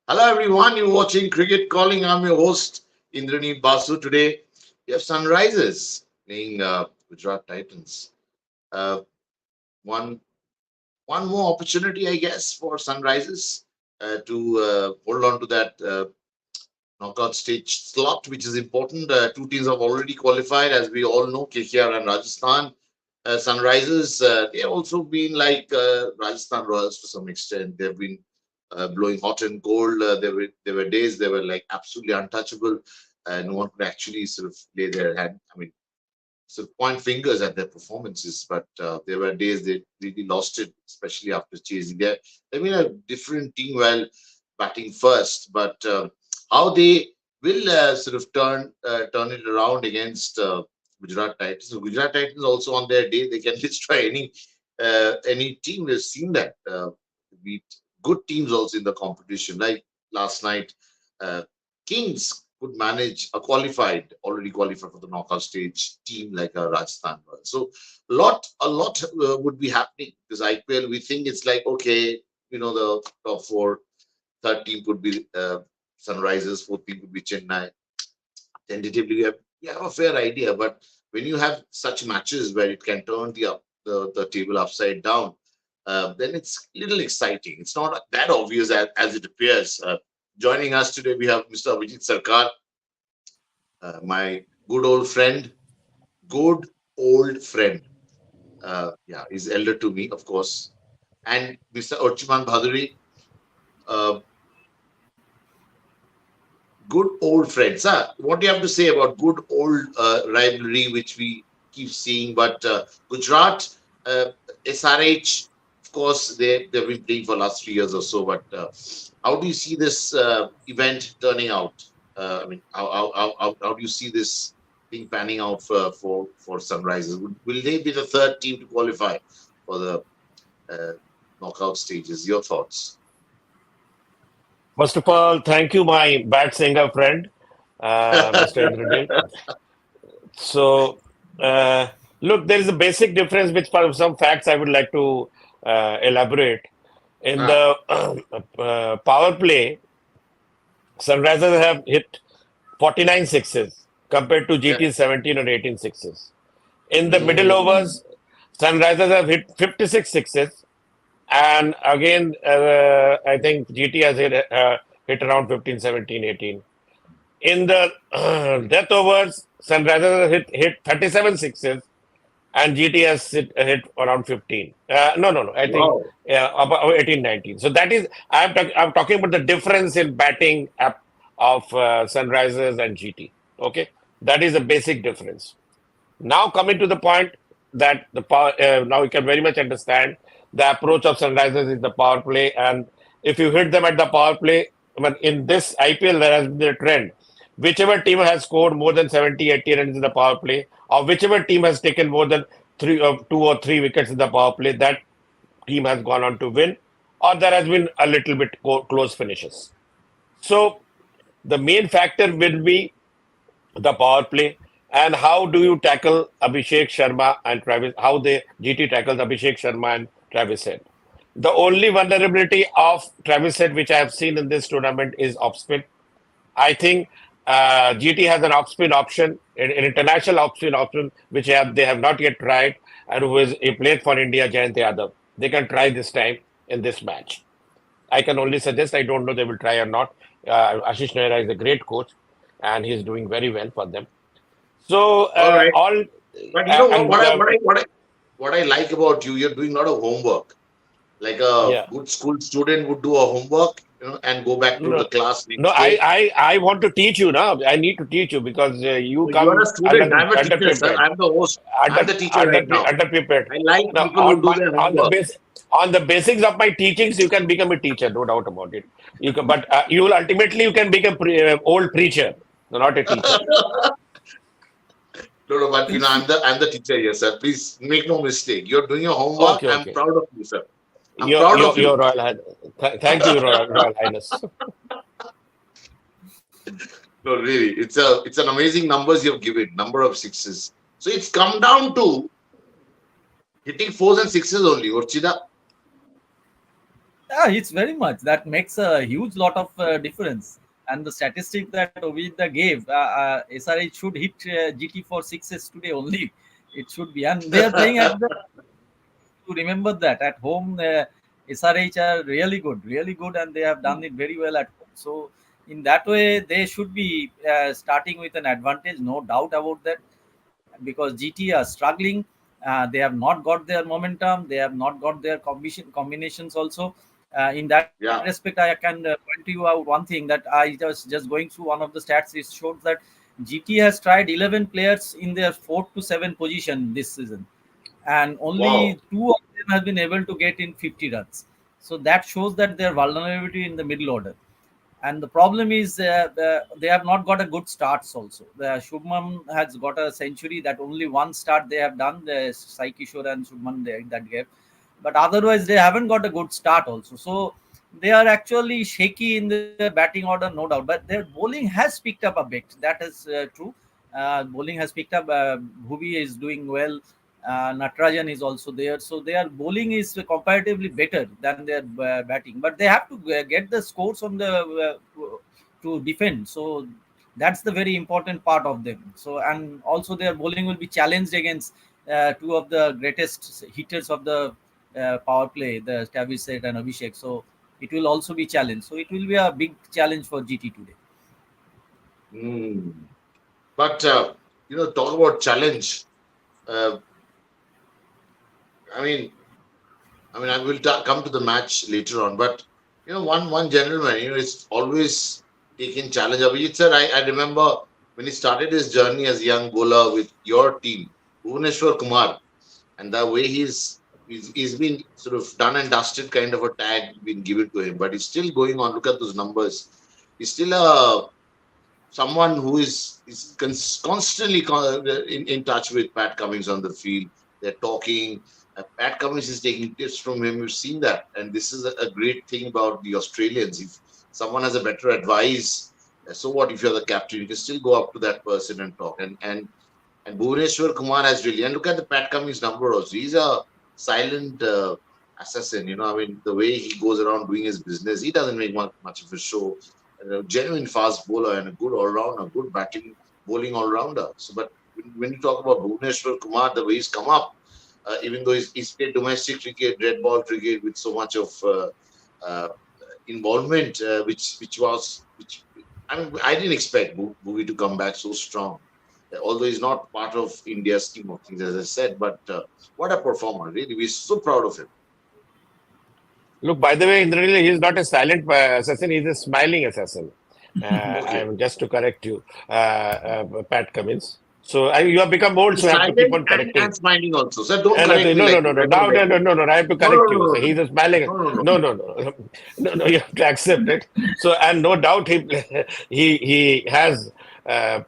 Hello everyone, you're watching Cricket Calling. I'm your host Indraneet Basu. Today we have Sunrisers playing Gujarat Titans. Uh, one one more opportunity, I guess, for Sunrisers to hold on to that knockout stage slot, which is important. Two teams have already qualified, as we all know, KKR and Rajasthan. Sunrisers, they have also been like Rajasthan Royals to some extent. They've been blowing hot and cold. There were days they were like absolutely untouchable. No one could actually sort of lay their hand. I mean, sort of point fingers at their performances, but there were days they really lost it, especially after chasing. They've been a different team while batting first, but how they will sort of turn it around against Gujarat Titans. So Gujarat Titans also on their day they can destroy any team. We've seen that beat good teams also in the competition. Like last night, uh, Kings could manage already qualified for the knockout stage team like a Rajasthan. So a lot would be happening because IPL. We think it's like okay, the top four, third team could be Sunrisers, fourth team could be Chennai. Tentatively, we have a fair idea, but when you have such matches where it can turn the table upside down, then it's a little exciting. It's not that obvious as it appears. Joining us today, we have Mr. Abhijit Sarkar, my good old friend. Yeah, he's elder to me, of course, and Mr. Orchiman Bhaduri, uh, good old friends. What do you have to say about good old rivalry, which we keep seeing? But Gujarat, SRH, of course, they've been playing for last 3 years or so. But how do you see this event turning out? I mean, how do you see this thing panning out for Sunrisers? Will they be the third team to qualify for the uh, knockout stages? Your thoughts? First of all, thank you, my bad singer friend, Mr. Indrajit. So, uh, look, there is a basic difference which for some facts I would like to elaborate. In Ah, the power play, Sunrisers have hit 49 sixes compared to yeah. GT's 17 or 18 sixes. In the middle Mm. overs, Sunrisers have hit 56 sixes. And again, I think GT has hit around 15, 17, 18. In the death overs, Sunrisers hit 37 sixes and GT has hit around 15. No. I think Wow. about 18, 19. So that is, I'm talking about the difference in batting of Sunrisers and GT. Okay. That is a basic difference. Now coming to the point that the power, now you can very much understand the approach of Sunrisers is the power play, and if you hit them at the power play, I mean, in this IPL there has been a trend. Whichever team has scored more than 70, 80 runs in the power play, or whichever team has taken more than two or three wickets in the power play, that team has gone on to win, or there has been a little bit close finishes. So the main factor will be the power play, and how do you tackle Abhishek Sharma and Travis? How the GT tackles Abhishek Sharma and Travis Head. The only vulnerability of Travis Head which I have seen in this tournament is off spin. I think GT has an off spin option, an international off spin option, which they have not yet tried, and who is a player for India, Jayant Yadav. They can try this time in this match. I can only suggest. I don't know they will try or not. Ashish Nehra is a great coach, and he's doing very well for them. So All right. all But you know what? and What I like about you, you're doing a lot of homework. Like a yeah, good school student would do a homework, and go back to no, the class no. next I, day. I I want to teach you now. I need to teach you because you So you are a come student. I'm a teacher, sir. underprepared, I'm the host. I'm the teacher right now. underprepared. I like Now people who do their on the homework. on the basics of my teachings, you can become a teacher, no doubt about it. You can, but you will ultimately you can become old preacher, no, not a teacher. No, no, but I'm the teacher here, sir. Please make no mistake. You're doing your homework. Okay, I'm okay. proud of you, sir. I'm proud of Your you. Royal Highness. Thank you, Royal Highness. No, really, it's an amazing numbers you've given. Number of sixes. So it's come down to hitting fours and sixes only, Urchida. Yeah, it's very much. That makes a huge lot of difference. And the statistic that Ovidya gave, SRH should hit GT for sixes today only. It should be. And they are playing at the, to remember that at home, SRH are really good, and they have done it very well at home. So, in that way, they should be starting with an advantage, no doubt about that, because GT are struggling. They have not got their momentum. They have not got their combinations also. In that respect, Yeah, I can point to you out one thing that I just going through one of the stats. It shows that GT has tried 11 players in their fourth to seven position this season, and wow. only two of them have been able to get in 50 runs. So that shows that their vulnerability in the middle order. And the problem is they have not got a good starts also. The Shubman has got a century, that only one start they have done, the Sai Kishore and Shubman that gave. But otherwise, they haven't got a good start also. So they are actually shaky in their batting order, no doubt. But their bowling has picked up a bit. That is true. Bowling has picked up. Bhuvi is doing well. Natarajan is also there. So their bowling is comparatively better than their batting. But they have to get the scores on the to defend. So that's the very important part of them. So and also their bowling will be challenged against two of the greatest hitters of the power play, the Taviset and Abhishek. So it will also be challenged. So it will be a big challenge for GT today. Hmm. But talk about challenge. Uh, I mean, I will come to the match later on. But one gentleman, is always taking challenge. Abhijit sir, I remember when he started his journey as a young bowler with your team, Bhuvaneshwar Kumar, and the way he's been sort of done and dusted kind of a tag been given to him, but he's still going on. Look at those numbers. He's still someone who is constantly in touch with Pat Cummins on the field. They're talking. Pat Cummins is taking tips from him. We've seen that, and this is a great thing about the Australians. If someone has a better advice, so what? If you're the captain, you can still go up to that person and talk. And Bhuvaneshwar Kumar has really, and look at the Pat Cummins number also. He's a silent assassin. The way he goes around doing his business, he doesn't make much of a show. A genuine fast bowler and a good all rounder, good batting, bowling all rounder. So, but when you talk about Bhuvaneshwar Kumar, the way he's come up, even though he's played domestic cricket, red ball cricket with so much of uh, involvement, which I didn't expect Bhuvi to come back so strong. Although he's not part of India's scheme of things, as I said, but what a performer! Really, we're so proud of him. Look, by the way, Indranil, he's not a silent assassin, he's a smiling assassin. Okay, I'm just to correct you, Pat Cummins. So you have become old, so he's I have to keep silent on and correcting. smiling also. Sir, don't And correct me no, no, like no, this. no. I don't Now, no, like no, it. no, no. I have to No, no, correct you. So no, he's a smiling. no, no, no, no. No, no, no, no, no. You have to accept it. So, and no doubt he has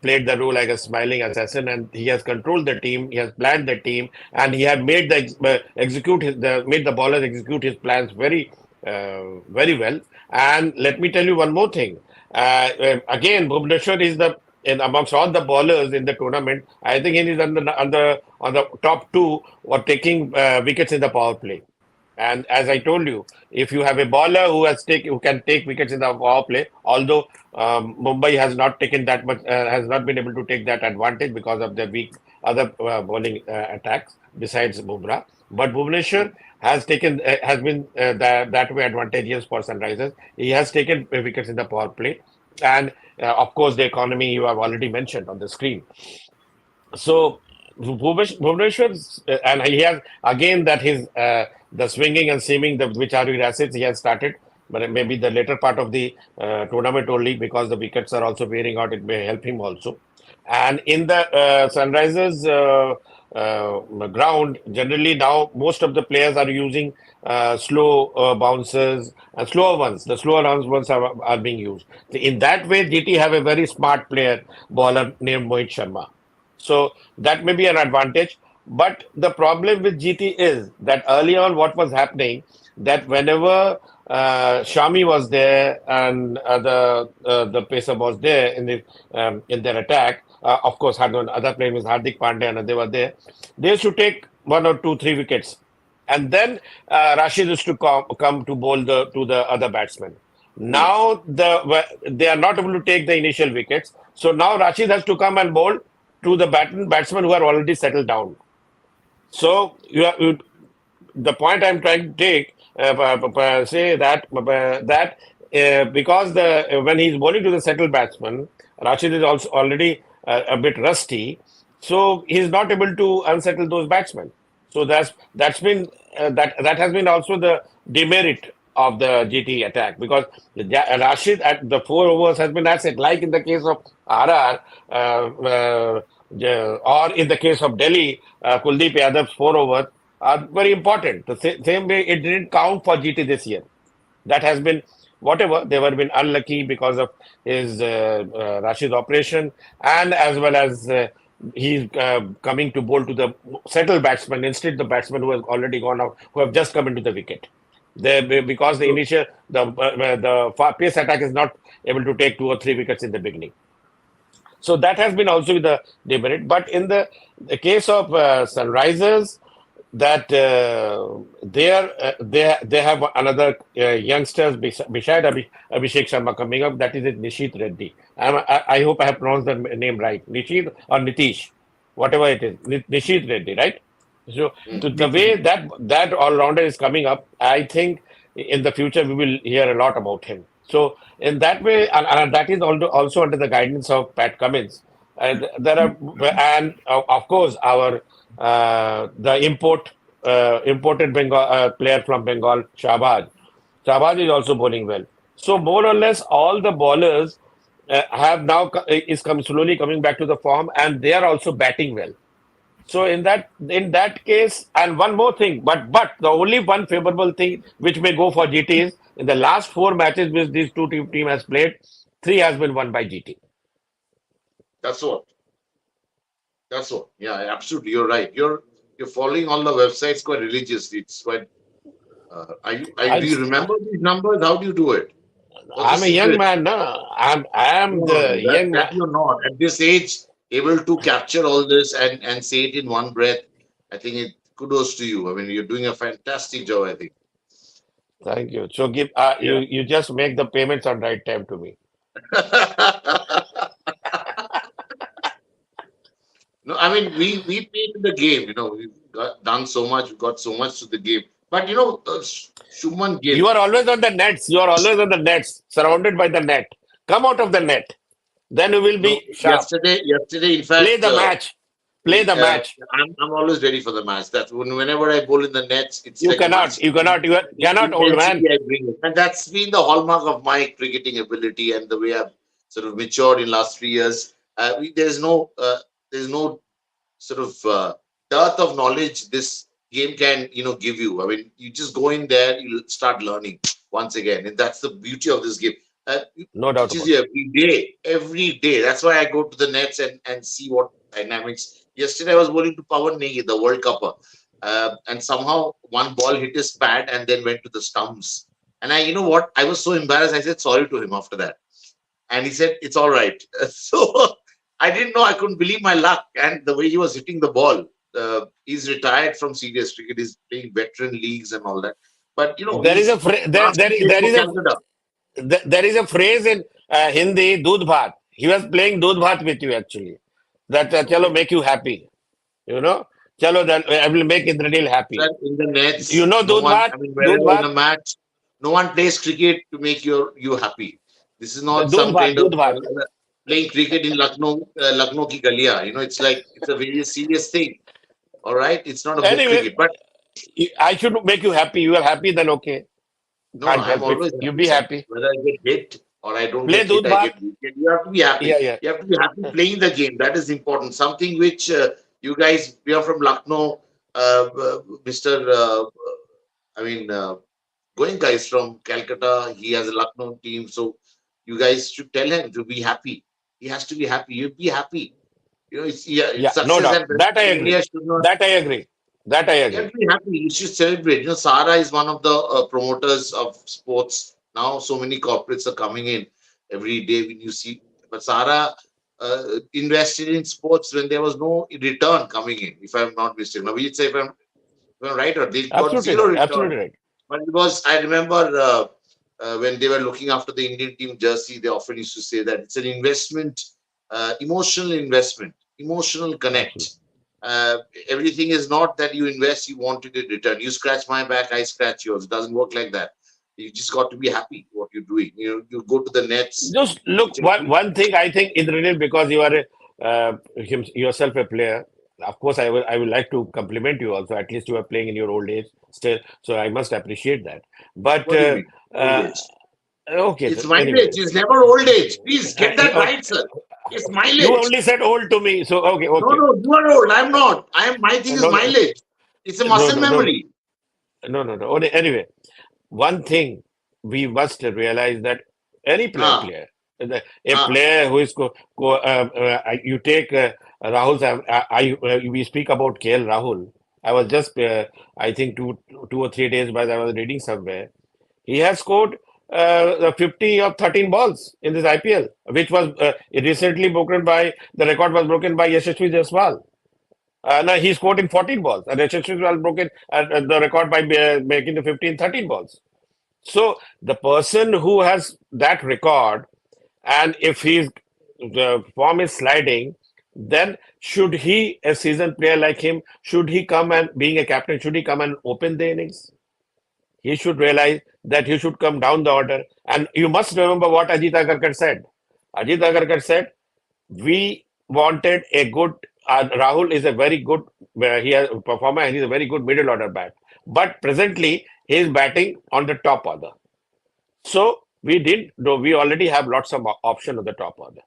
played the role like a smiling assassin, and he has controlled the team. He has planned the team, and he had made made the ballers execute his plans very well. And let me tell you one more thing. Again, Bhuvneshwar is the in amongst all the bowlers in the tournament. I think he is on the top two or taking wickets in the power play. And as I told you, if you have a bowler who can take wickets in the power play, although Mumbai has not taken that much, has not been able to take that advantage because of their weak other bowling attacks besides Bumrah. But Bhubaneswar has been that way advantageous for Sunrisers. He has taken wickets in the power play, and of course the economy you have already mentioned on the screen. So Bhubaneswar, and he has again that his the swinging and seaming, the which are his assets, he has started, but maybe the later part of the tournament only because the wickets are also wearing out. It may help him also. And in the Sunrisers ground, generally now most of the players are using slow bouncers and slower ones. The slower ones are being used. In that way, GT have a very smart player bowler named Mohit Sharma. So that may be an advantage. But the problem with GT is that early on, what was happening that whenever Shami was there and the pacer was there in their attack, of course, had one other player was Hardik Pandya and they were there. They used to take one or two, three wickets, and then Rashid is to come to bowl to the other batsman. Yes. Now they are not able to take the initial wickets, so now Rashid has to come and bowl to the batsmen who are already settled down. So the point I'm trying to take, say that because the when he's bowling to the settled batsman, Rashid is also already a bit rusty, so he's not able to unsettle those batsmen. So that's been that has been also the demerit of the GT attack, because Rashid at the 4 overs has been asset, like in the case of RR, or in the case of Delhi, Kuldeep Yadav's 4 overs are very important. The same way it didn't count for GT this year. That has been whatever they were been unlucky because of his Rashid operation, and as well as he's coming to bowl to the settled batsman instead the batsman who has already gone out, who have just come into the wicket. Because the So, initial the pace attack is not able to take 2 or 3 wickets in the beginning. So that has been also the demerit. But in the case of Sunrisers, that they have another youngsters beside Abhishek Sharma coming up. That is it, Nishit Reddy. I hope I have pronounced the name right, Nishit or Nitish, whatever it is, Nishit Reddy, right? So mm, the way that all rounder is coming up, I think in the future we will hear a lot about him. So in that way, and that is also under the guidance of Pat Cummins. There are, and of course our the imported Bengal player from Bengal, Shahbaz. Shahbaz is also bowling well. So more or less all the bowlers have now slowly coming back to the form, and they are also batting well. So in that case, and one more thing, but the only one favorable thing which may go for GT is in the last 4 matches which these two team has played, 3 has been won by GT. that's what. That's what. Yeah, absolutely. You're right. You're following all the websites quite religiously. It's quite. Do I you remember these numbers? How do you do it? What's the I'm a young secret? man, no. I am No, the that young that man. you're not at this age able to capture all this and say it in one breath. I think it kudos to you. I mean, you're doing a fantastic job. I think. Thank you. So give Yeah. you just make the payments on right time to me. No, I mean we played the game. We've done so much. We've got so much to the game. But Shuman You Gill. are always on the nets. You are always on the nets, surrounded by the net. Come out of the net. Then you will No, be sharp. yesterday, in Play fact, the match. Play the match. I'm always ready for the match. That's whenever I bowl in the nets, it's You like a cannot. massive You cannot. You cannot, old intensity man. I bring it, and that's been the hallmark of my cricketing ability and the way I've sort of matured in last 3 years. There's no sort of dearth of knowledge this game can give you. I mean, you just go in there, you start learning once again, and that's the beauty of this game. It No doubt teaches about you it. every day. That's why I go to the nets and see what dynamics. Yesterday I was bowling to Pawan Negi, the World Cupper, and somehow one ball hit his pad and then went to the stumps. And you know what? I was so embarrassed. I said sorry to him after that, and he said it's all right. So I didn't know. I couldn't believe my luck and the way he was hitting the ball. He's retired from serious cricket. He's playing veteran leagues and all that. But There is a he's fra- there, last there, he played there for is a Calcutta. there is a phrase in Hindi, "Doodh bhat." He was playing "Doodh bhat" with you actually. That chalo Okay. make you happy. You know, chalo that I will make Indranil Sir, happy. in the You nets, know no "Doodh one. bhat," I mean, "Doodh wherever in bhat," a match, no one plays cricket to make you happy. This is not "Doodh some bhat," kind of "Doodh bhat." playing cricket in Lucknow ki Galia. It's like it's a very serious thing. All right, it's not a good Anyway, cricket. But I should make you happy. You are happy, then okay. no, Can't I'm help it. always You happy, be sir. happy. Whether I get hit or I don't Play get hit, "Doodh I get bhat." wicket. You have to be happy. Yeah, yeah. You have to be happy playing the game. That is important. Something which you guys, we are from Lucknow. Mr. I mean, Goenka is from Calcutta. He has a Lucknow team. So you guys should tell him to be happy. He has to be happy. You be happy. It's Yeah, no success doubt. and That I agree. India should not. That I agree. That I You have agree. to be happy. You should celebrate. Sara is one of the promoters of sports. Now, so many corporates are coming in every day when you see. But Sara invested in sports when there was no return coming in, if I'm not mistaken. Maybe it's if I'm Am I right? Or they got Absolutely zero right. return. Absolutely right. But because I remember when they were looking after the Indian team jersey, they often used to say that it's an investment, investment, emotional connect. Absolutely. Uh, Everything is not that you invest, you want it in return. You scratch my back, I scratch yours. It doesn't work like that. You just got to be happy what you're doing. You go to the nets, Just which look, I think, one thing I think, Indranil, because you are yourself a player. Of course, I will like to compliment you also. At least you are playing in your old age still, so I must appreciate that. But what do you mean? Old uh, age. okay, It's so anyway, mileage. It's never old age. Please get that okay, right, sir. It's you mileage. only said old to me, so okay, No, okay. no, you are old. I'm not. My thing is No, no, mileage. It's a no, muscle no, no, memory. no. Anyway, one thing we must realize that any Ah, player, a ah, player who is you take Rahul. We speak about KL Rahul. I was just I think 2 or 3 days back I was reading somewhere. He has scored 50 or 13 balls in this IPL, which was recently broken by the record was broken by Yashasvi Jaiswal. No, he scored in 14 balls, and Yashasvi Jaiswal broken the record by making the 15, 13 balls. So the person who has that record, and if the form is sliding, then should he, a seasoned player like him, should he come and being a captain, should he come and open the innings? He should realize that he should come down the order. And you must remember what Ajit Agarkar said. Ajit Agarkar said, we wanted a good, Rahul is a very good, he has a performer and he's a very good middle order bat. But presently, he is batting on the top order. So we didn't, though we already have lots of option on the top order.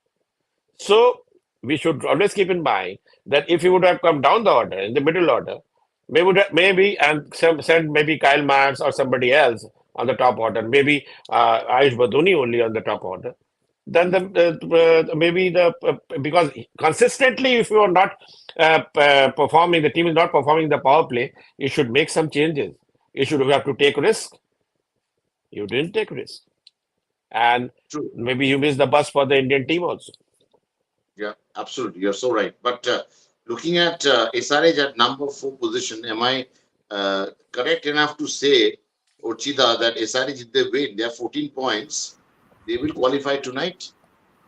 So we should always keep in mind that if he would have come down the order, in the middle order, maybe and send maybe Kyle Marks or somebody else on the top order, maybe Ayush Baduni only on the top order. Then maybe because consistently, if you are not performing, the team is not performing the power play, you should make some changes. You should have to take risk. You didn't take risk, and true. maybe you missed the bus for the Indian team also. Yeah, absolutely. You're so right. But looking at SRH at number 4 position, am I correct enough to say, Ochida, that SRH, if they win, they have 14 points. They will qualify tonight.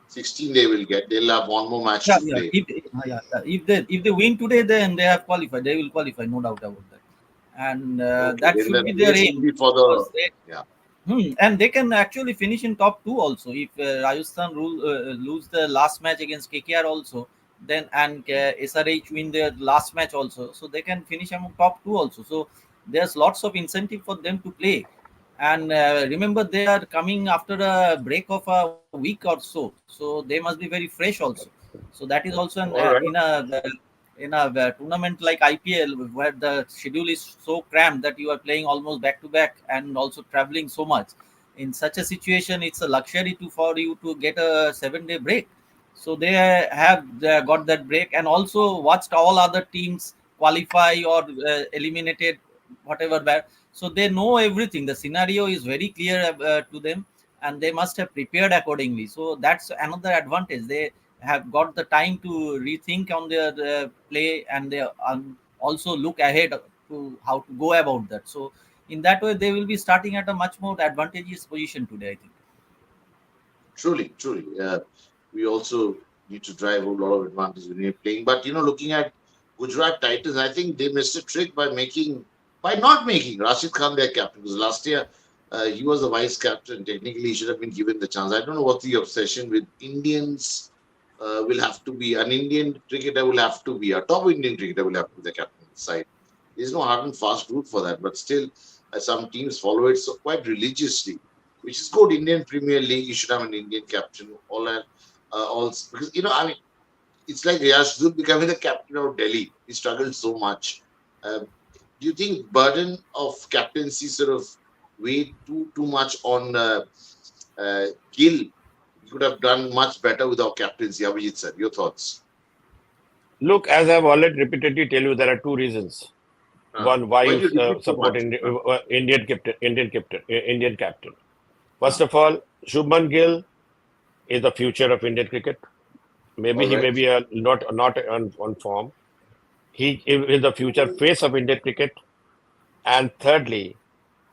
16 they will get. They'll have one more match Yeah, to yeah. play. If they win today, then they have qualified. They will qualify, no doubt about that. And Okay, that then should the be their race will aim be for the. because they. Yeah, And they can actually finish in top two also if Rajasthan lose the last match against KKR also. Then and SRH win their last match also, so they can finish among top two also. So there's lots of incentive for them to play. And remember, they are coming after a break of a week or so they must be very fresh also. So that is also all right. in a tournament like IPL where the schedule is so cramped that you are playing almost back to back and also traveling so much. In such a situation, it's a luxury to for you to get a 7 day break. So they have got that break and also watched all other teams qualify or eliminated whatever. So they know everything. The scenario is very clear to them, and they must have prepared accordingly. So that's another advantage. They have got the time to rethink on their play, and they also look ahead to how to go about that. So in that way, they will be starting at a much more advantageous position today, I think. Truly, truly. We also need to drive a lot of advantage when you're playing. But looking at Gujarat Titans, I think they missed a trick by not making Rashid Khan their captain. Because last year he was the vice captain. Technically, he should have been given the chance. I don't know what the obsession with Indians will have to be. An Indian cricketer will have to be a top Indian cricketer will have to be the captain of the side. There's no hard and fast rule for that, but still, some teams follow it so quite religiously, which is good. Indian Premier League, you should have an Indian captain. All because I mean, it's like Riyaz becoming the captain of Delhi. He struggled so much. Do you think burden of captaincy sort of weighed too much on Gill? He could have done much better without captaincy. Abhijit sir, your thoughts? Look, as I've already repeatedly tell you, there are two reasons. One, why Why you do you repeat so support much? Indian captain. First of all, Shubman Gill is the future of Indian cricket. Maybe All he may right. be not on form. He is the future face of Indian cricket. And thirdly,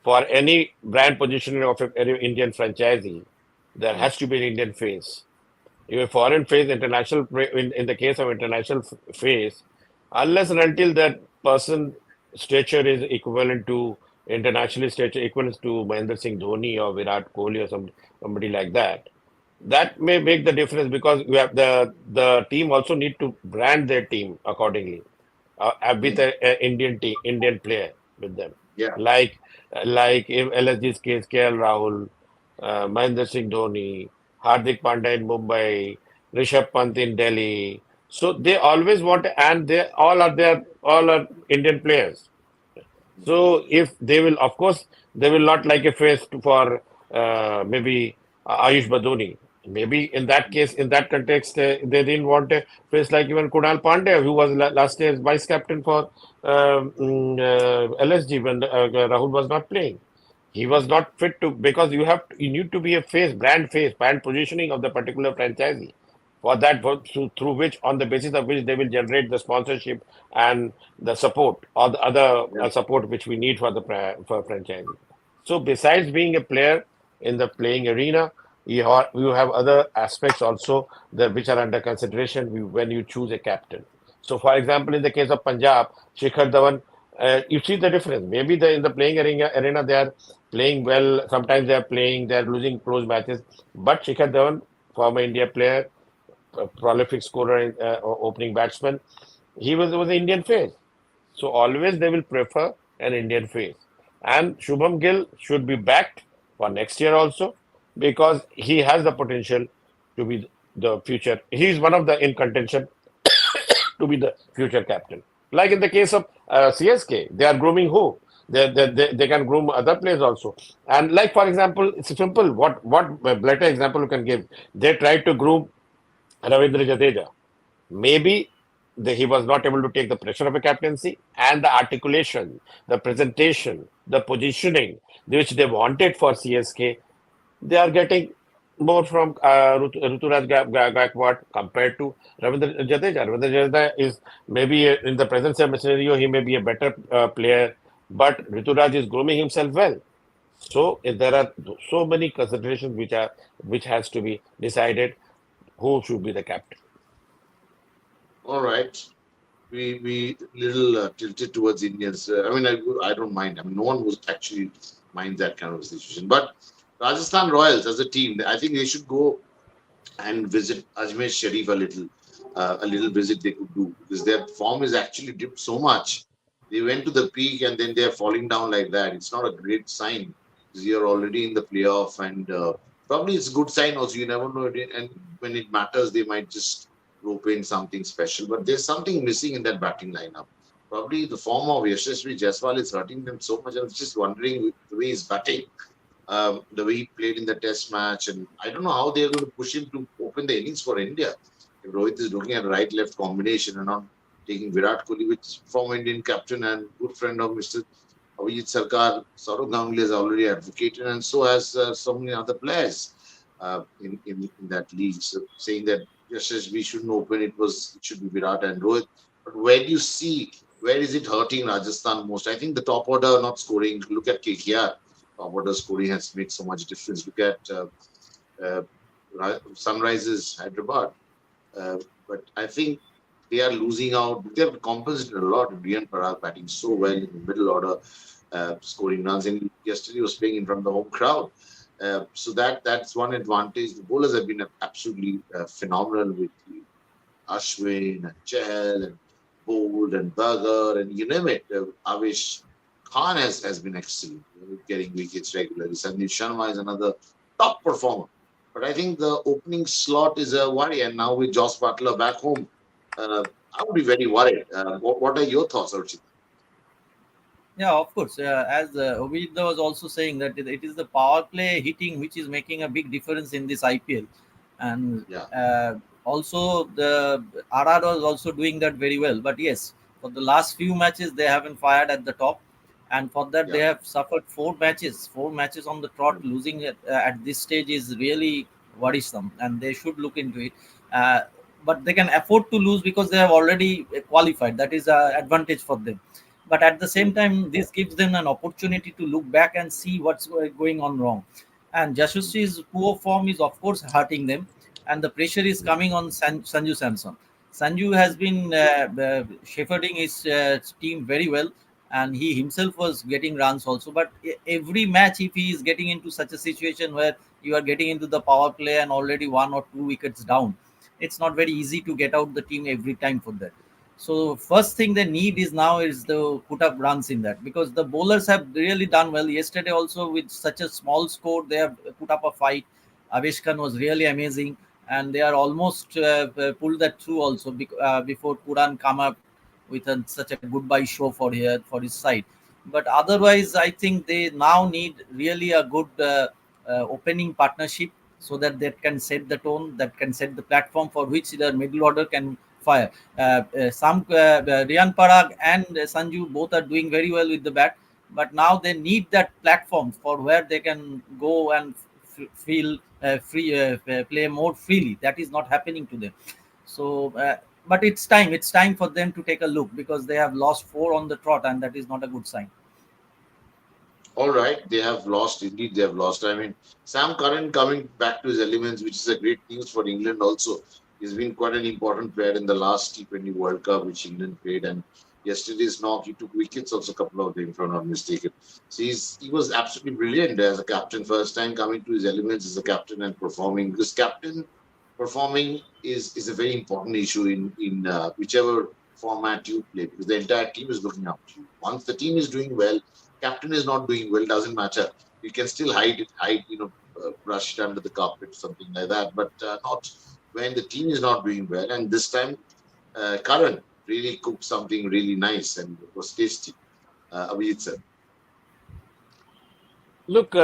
for any brand positioning of any Indian franchisee, there Mm. has to be an Indian face. If a foreign face, in the case of international face, unless and until that person stature is equivalent to internationally stature equivalent to Mahendra Singh Dhoni or Virat Kohli or somebody like that, that may make the difference because we have the team also need to brand their team accordingly with Mm. a Indian player with them Yeah. like in LSG's case KL Rahul, Mahendra Singh Dhoni, Hardik Pandya in Mumbai, Rishabh Pant in Delhi, so they always want and they all are Indian players. So if they will, of course, they will not like a face for maybe Ayush Badoni. Maybe in that case, in that context, they didn't want a face like even Kunal Pandya, who was last year's vice captain for LSG when Rahul was not playing. He was not fit to because you need to be a brand positioning of the particular franchisee. For that, through which, on the basis of which they will generate the sponsorship and the support or the other Yeah. support which we need for for franchising. So, besides being a player in the playing arena, you have other aspects also that which are under consideration when you choose a captain. So, for example, in the case of Punjab, Shikhar Dhawan, you see the difference. Maybe in the playing arena they are playing well. Sometimes they are losing close matches. But Shikhar Dhawan, former India player, a prolific scorer, opening batsman, he was an Indian face. So always they will prefer an Indian face. And Shubham Gill should be backed for next year also because he has the potential to be the future. He is one of the in contention to be the future captain. Like in the case of CSK, they are grooming who? They can groom other players also. And like for example, it's simple. What better example you can give? They tried to groom Ravindra Jadeja. Maybe he was not able to take the pressure of a captaincy and the articulation, the presentation, the positioning which they wanted for CSK. They are getting more from Ruturaj Gaikwad compared to Ravindra Jadeja. Ravindra Jadeja is maybe in the present scenario, he may be a better player, but Ruturaj is grooming himself well. So there are so many considerations which has to be decided who should be the captain. All right. We little tilted towards Indians. I mean, I don't mind. I mean, no one was actually mind that kind of situation. But Rajasthan Royals as a team, I think they should go and visit Ajmer Sharif a little visit they could do because their form is actually dipped so much. They went to the peak and then they're falling down like that. It's not a great sign because you're already in the playoff and probably it's a good sign also. You never know. And when it matters, they might just rope in something special. But there's something missing in that batting lineup. Probably the form of Yashasvi Jaiswal is hurting them so much. I was just wondering the way he's batting the way he played in the test match. And I don't know how they're going to push him to open the innings for India. If Rohit is looking at right left combination and not taking Virat Kohli, which is former Indian captain and good friend of Mr. Abhijit Sarkar, Saurav Ganguly has already advocated, and so has so many other players in that league. So saying that just as we shouldn't open, it should be Virat and Rohit. But where do you see where is it hurting Rajasthan most? I think the top order are not scoring. Look at KKR. Top order scoring has made so much difference. Look at uh, Sunrises Hyderabad. Uh, but I think they are losing out. They have compensated a lot. Rian Parag batting so well in the middle order, scoring runs. And yesterday he was playing in front of the home crowd. So that's one advantage. The bowlers have been absolutely phenomenal with Ashwin and Chahal and Bold and Berger and you name it. Avish Khan has been excellent, getting wickets regularly. Sandeep Sharma is another top performer. But I think the opening slot is a worry. And now with Joss Butler back home, I would be very worried. What are your thoughts, Archit? Yeah, of course. As Ovidya was also saying that it is the power play hitting which is making a big difference in this IPL, and Yeah, also the RR was also doing that very well. But yes, for the last few matches they haven't fired at the top, and for that they yeah. have suffered four matches on the trot. Losing at this stage is really worrisome, and they should look into it. Uh, but they can afford to lose because they have already qualified. That is an advantage for them. But at the same time, this gives them an opportunity to look back and see what's going on wrong. And Yashasvi's poor form is of course hurting them, and the pressure is coming on Sanju Samson. Sanju has been shepherding his team very well, and he himself was getting runs also. But every match, if he is getting into such a situation where you are getting into the power play and already 1 or 2 wickets down, it's not very easy to get out the team every time for that. So first thing they need is now is to put up runs in that, because the bowlers have really done well. Yesterday also with such a small score, they have put up a fight. Avesh Khan was really amazing, and they are almost pulled that through also before Quran come up with such a goodbye show for his side. But otherwise, I think they now need really a good opening partnership, so that they can set the tone, that can set the platform for which the middle order can fire. Rian Parag and Sanju both are doing very well with the bat, but now they need that platform for where they can go and feel free, play more freely. That is not happening to them. So, but it's time. It's time for them to take a look, because they have lost four on the trot, and that is not a good sign. All right, they have lost. Indeed, they have lost. I mean, Sam Curran coming back to his elements, which is a great news for England also. He's been quite an important player in the last T20 World Cup, which England played. And yesterday's knock, he took wickets also, a couple of them, if I'm not mistaken. So he was absolutely brilliant as a captain. First time coming to his elements as a captain and performing. Because captain performing is a very important issue in whichever format you play, because the entire team is looking up to you. Once the team is doing well, captain is not doing well, doesn't matter. You can still brush it under the carpet, something like that, but not when the team is not doing well. And this time, Karan really cooked something really nice and it was tasty. Abhijit sir. Look,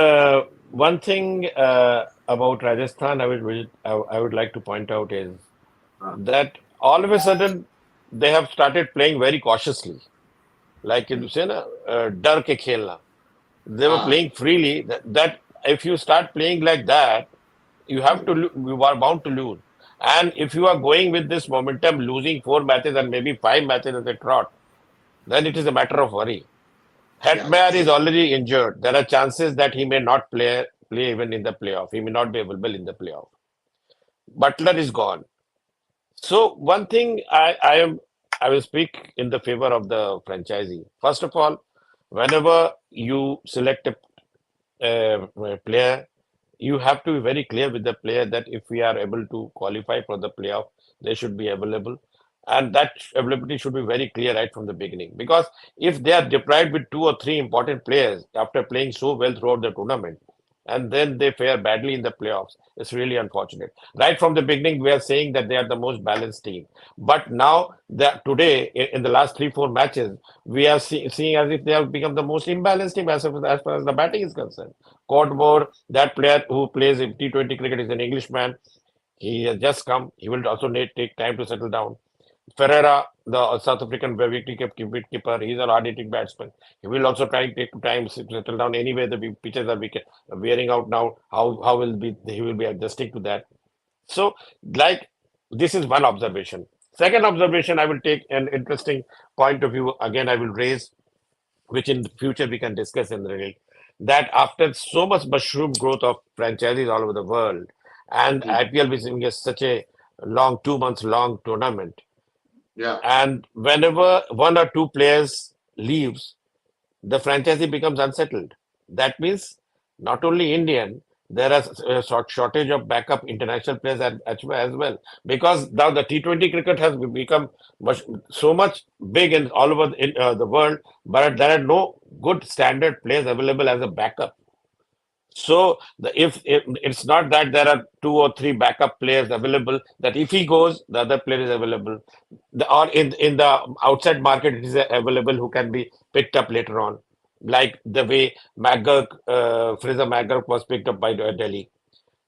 one thing about Rajasthan, I would like to point out is Uh, that all of a sudden they have started playing very cautiously. Like you say, na, dar ke khelna. They were ah, playing freely. That if you start playing like that, you are bound to lose. And if you are going with this momentum, losing 4 matches and maybe 5 matches at a trot, then it is a matter of worry. yeah, Hetmyer is already injured. There are chances that he may not play even in the playoff. He may not be available in the playoff. Butler is gone. So one thing I will speak in the favor of the franchisee. First of all, whenever you select a player, you have to be very clear with the player that if we are able to qualify for the playoff, they should be available. And that availability should be very clear right from the beginning. Because if they are deprived with 2 or 3 important players after playing so well throughout the tournament, and then they fare badly in the playoffs, it's really unfortunate. Right from the beginning, we are saying that they are the most balanced team. But now, that today, in the last 3, 4 matches, we are seeing as if they have become the most imbalanced team as far as the batting is concerned. Codmore, that player who plays in T20 cricket, is an Englishman. He has just come. He will also need take time to settle down. Ferreira, the South African wicketkeeper, he's a hard-hitting batsman. He will also try to take time to settle down. Anyway, the pitches are wearing out now. How will be he will be adjusting to that? So, like, this is one observation. Second observation, I will take an interesting point of view. Again, I will raise, which in the future we can discuss in the real, that after so much mushroom growth of franchises all over the world, and mm, IPL becoming such a long 2 months long tournament, yeah, and whenever 1 or 2 players leaves, the franchisee becomes unsettled. That means not only Indian, there is a shortage of backup international players as well. Because now the T20 cricket has become so much big and all over the world, but there are no good standard players available as a backup. So if it's not that there are 2 or 3 backup players available, that if he goes, the other player is available. Or in the outside market, it is available who can be picked up later on, like the way Fraser McGurk was picked up by Delhi.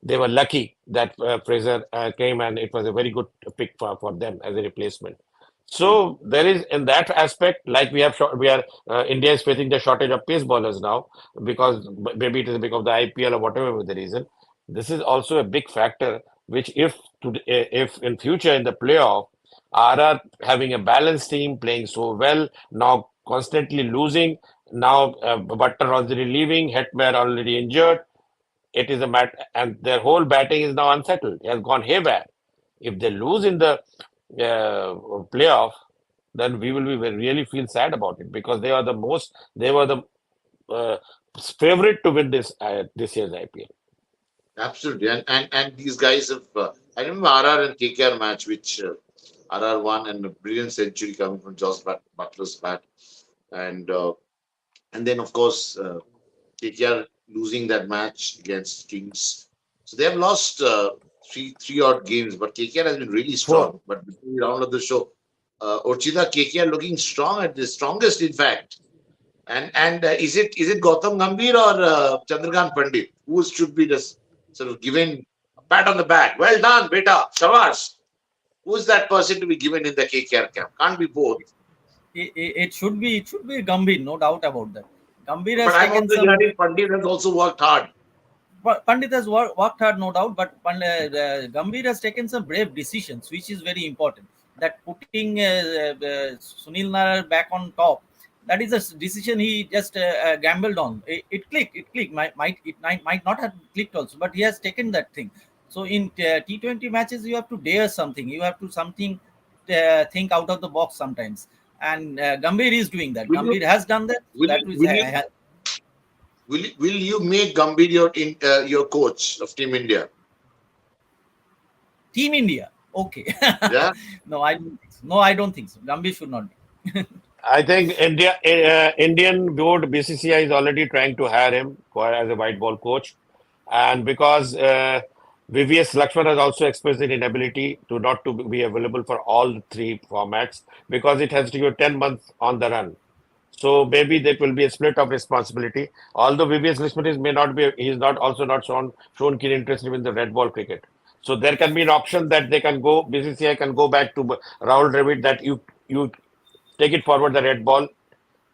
They were lucky that Fraser came, and it was a very good pick for them as a replacement. mm, So there is in that aspect, like we are India is facing the shortage of pace bowlers now, because maybe it is because of the IPL or whatever the reason. This is also a big factor, which if in future in the playoff, RR having a balanced team playing so well now, constantly losing. Now, Butler already leaving, Hetmer already injured. It is a matter, and their whole batting is now unsettled. It has gone haywire. If they lose in the playoff, then we will be really feel sad about it because they were the uh, favorite to win this year's IPL. Absolutely, and these guys have. I remember RR and KKR match, which RR won, and a brilliant century coming from Butler's bat, and uh, and then of course KKR losing that match against Kings. So they have lost three odd games, but KKR has been really Four. strong. But before we round up the show, Orchida KKR looking strong at the strongest, in fact. And is it Gautam Gambhir or Chandrakant Pandit who should be just sort of given a pat on the back? Well done, beta, Shabash. Who's that person to be given in the KKR camp? Can't be both. It should be Gambhir, no doubt about that. Gambhir But has I'm taken also some. hearing Pandit has also worked hard. Pandit has worked hard, no doubt, but Gambhir has taken some brave decisions, which is very important. That putting Sunil Nair back on top, that is a decision he just gambled on. It clicked. It clicked. Might not have clicked also, but he has taken that thing. So in T20 matches, you have to dare something. You have to something think out of the box sometimes. And Gambhir is doing that. Will you Gambhir has done that. So will that you was will you will you make Gambhir your coach of Team India? Team India. Okay. Yeah. No, I don't think so. No, I don't think so. Gambhir should not be. I think Indian board BCCI is already trying to hire him as a white ball coach, and because VVS Lakshman has also expressed an inability to not to be available for all the three formats because it has to go 10 months on the run. So maybe there will be a split of responsibility. Although VVS Lakshman is may not be, he is not also not shown keen interest in the red ball cricket. So there can be an option that they can go BCCI can go back to Rahul Dravid that you take it forward the red ball,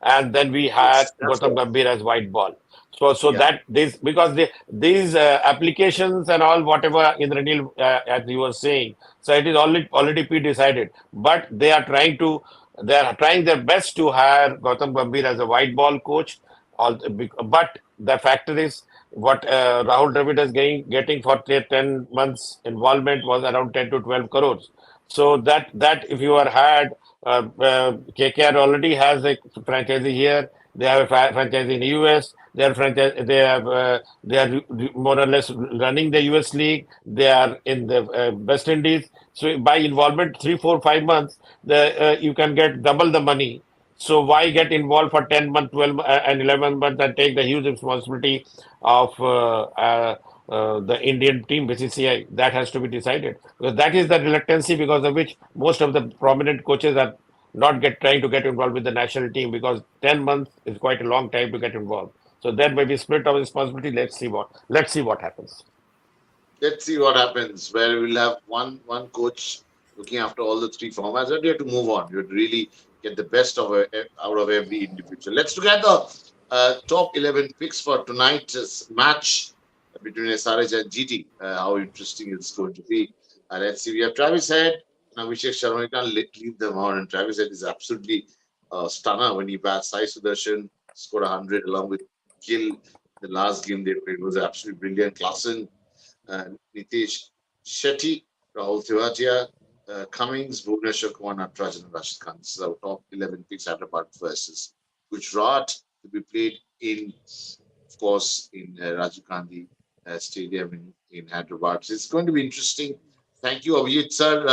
and then we had Yes, that's Gautam what. Gambhir as white ball. So Yeah. that this because these applications and all whatever Indranil as you were saying, so it is already pre-decided. But they are trying their best to hire Gautam Gambhir as a white ball coach. But the factor is what Rahul Dravid is getting for 10 months involvement was around 10 to 12 crores. So that if you are had KKR already has a franchisee here. They have a franchise in the US. They are franchise. They are more or less running the US league. They are in the West Indies. So by involvement 3, 4, 5 months, you can get double the money. So why get involved for 10 months, 12 and 11 months and take the huge responsibility of the Indian team BCCI? That has to be decided because that is the reluctancy because of which most of the prominent coaches are not trying to get involved with the national team because 10 months is quite a long time to get involved. So there may be split of responsibility. Let's see what happens. Let's see what happens. Where we'll have one coach looking after all the three formats, and you have to move on. You have to really get the best out of every individual. Let's look at the top 11 picks for tonight's match between SRH and GT. How interesting it's going to be. Let's see. We have Travis Head and Abhishek Sharma. You can't leave them out. And Travis Head is absolutely stunner when he bats. Sai Sudarshan scored 100 along with Gill. The last game they played was absolutely brilliant. Klassen, Nitesh Shetty, Rahul Tewatia, Cummings, Bhuvneshwar Kumar, Natarajan, and Rashid Khan. This is our top 11 picks. Hyderabad versus Gujarat to be played in, of course, in Rajiv Gandhi Stadium in Hyderabad. So it's going to be interesting. Thank you, Abhijit sir,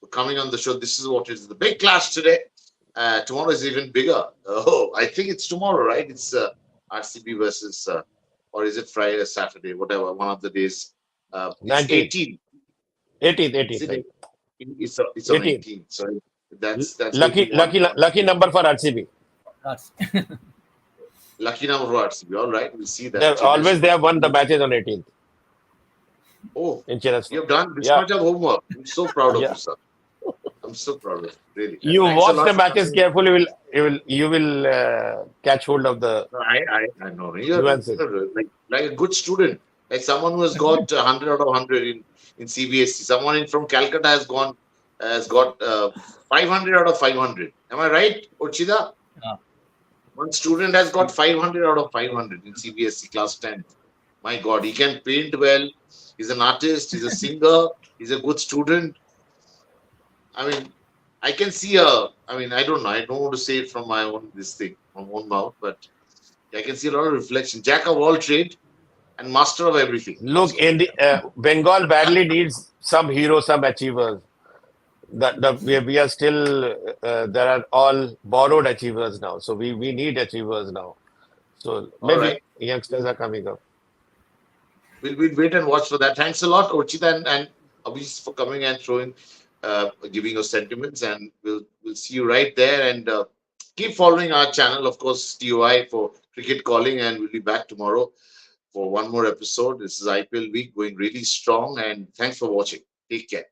for coming on the show. This is what is the big clash today. Tomorrow is even bigger. Oh, I think it's tomorrow, right? It's RCB versus, or is it Friday or Saturday, whatever, one of the days. It's 19th, 18. 18th, Is 18th, it? right? It's on 18th. 18. So that's going to Lucky, be lucky, one lucky number for RCB. That's lucky number for RCB. All right, we'll see that. They have won the matches on 18th Oh, in you Chelmsford. have done this Yeah, much of homework. I'm so proud of yeah. you, sir. I'm so proud of you, really. And You thanks a watch lot the for matches coming. carefully. You will catch hold of the No, I know. nuances. You're like a good student, like someone who has got 100 out of 100 in CBSE. Someone from Calcutta has got 500 out of 500. Am I right, Urchida? Uh, One student has got 500 out of 500 in CBSE class 10. My God, he can paint well. He's an artist. He's a singer. He's a good student. I mean, I can see a. I mean, I don't know. I don't want to say it from my own this thing from own mouth, but I can see a lot of reflection. Jack of all trade and master of everything Look, also. in the Bengal badly needs some heroes, some achievers. We are still there are all borrowed achievers now. So we need achievers now. So All right. maybe youngsters are coming up. We'll wait and watch for that. Thanks a lot, Orchita and Abhishek for coming and throwing, giving your sentiments, and we'll see you right there. And keep following our channel, of course, TOI for cricket calling, and we'll be back tomorrow for one more episode. This is IPL week going really strong, and thanks for watching. Take care.